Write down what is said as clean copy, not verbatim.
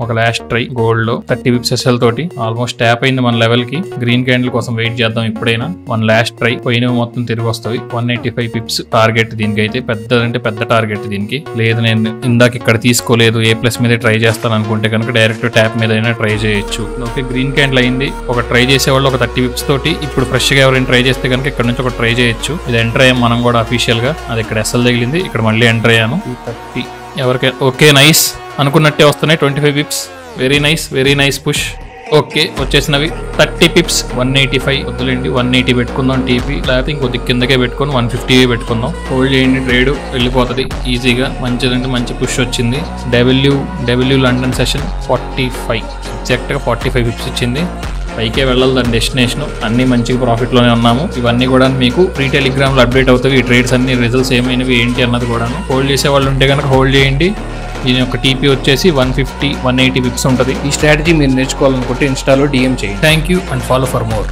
ఒక last try gold లో 30 Pips SL తోటి ఆల్మోస్ట్ ట్యాప్ అయింది మన లెవెల్ కి. గ్రీన్ క్యాండిల్ కోసం వెయిట్ చేద్దాం ఇప్పుడైనా. వన్ లాస్ట్ ట్రై పోయినవి మొత్తం తిరిగి వస్తాయి. 185 పిప్స్ టార్గెట్ దీనికైతే, పెద్దదంటే పెద్ద టార్గెట్ దీనికి. లేదు నేను ఇందాక ఇక్కడ తీసుకోలేదు A+ మీద ట్రై చేస్తాను అనుకుంటే కనుక డైరెక్ట్ ట్యాప్ మీద అయినా ట్రై చేయొచ్చు. ఓకే, గ్రీన్ క్యాండిల్ అయింది. ఒక ట్రై చేసేవాళ్ళు ఒక 30 పిప్స్ తోటి ఇప్పుడు ఫ్రెష్ గా ఎవరైనా ట్రై చేస్తే కనుక ఇక్కడ నుంచి ఒక ట్రై చేయొచ్చు. ఇది ఎంటర్ అయ్యాం మనం కూడా అఫీషియల్ గా. అది ఇక్కడ ఎస్ఎల్ తగిలింది, ఇక్కడ మళ్ళీ ఎంటర్ అయ్యాను. 30 ఎవరికి ఓకే నైస్ అనుకున్నట్టే వస్తున్నాయి. 25 pips, very nice push. Okay వచ్చేసినవి 30 పిప్స్. 185 వద్దులేండి, 180 పెట్టుకుందాం టీపీ, లేకపోతే ఇంకొద్ది కిందకే పెట్టుకుని 150 పెట్టుకుందాం. హోల్డ్ చేయండి, ట్రేడ్ వెళ్ళిపోతుంది ఈజీగా. మంచిదంటే మంచి పుష్ వచ్చింది. డబ్ల్యూ లండన్ సెషన్ 45 ఎగ్జాక్ట్గా 45 పిప్స్ ఇచ్చింది. పైకే వెళ్ళాలి దాని డెస్టినేషన్. అన్ని మంచిగా ప్రాఫిట్లోనే ఉన్నాము. ఇవన్నీ కూడా మీకు ఫ్రీ టెలిగ్రామ్లో అప్డేట్ అవుతాయి. ఈ ట్రేడ్స్ అన్ని రిజల్ట్స్ ఏమైనవి ఏంటి అన్నది కూడా. హోల్డ్ చేసే వాళ్ళు ఉంటే కనుక హోల్డ్ చేయండి. దీని యొక్క టీపీ వచ్చేసి 150-180 పిప్స్ ఉంటుంది. ఈ స్ట్రాటజీ మీరు నేర్చుకోవాలనుకుంటే ఇన్స్టాలో DM చేయండి. Thank you and follow for more.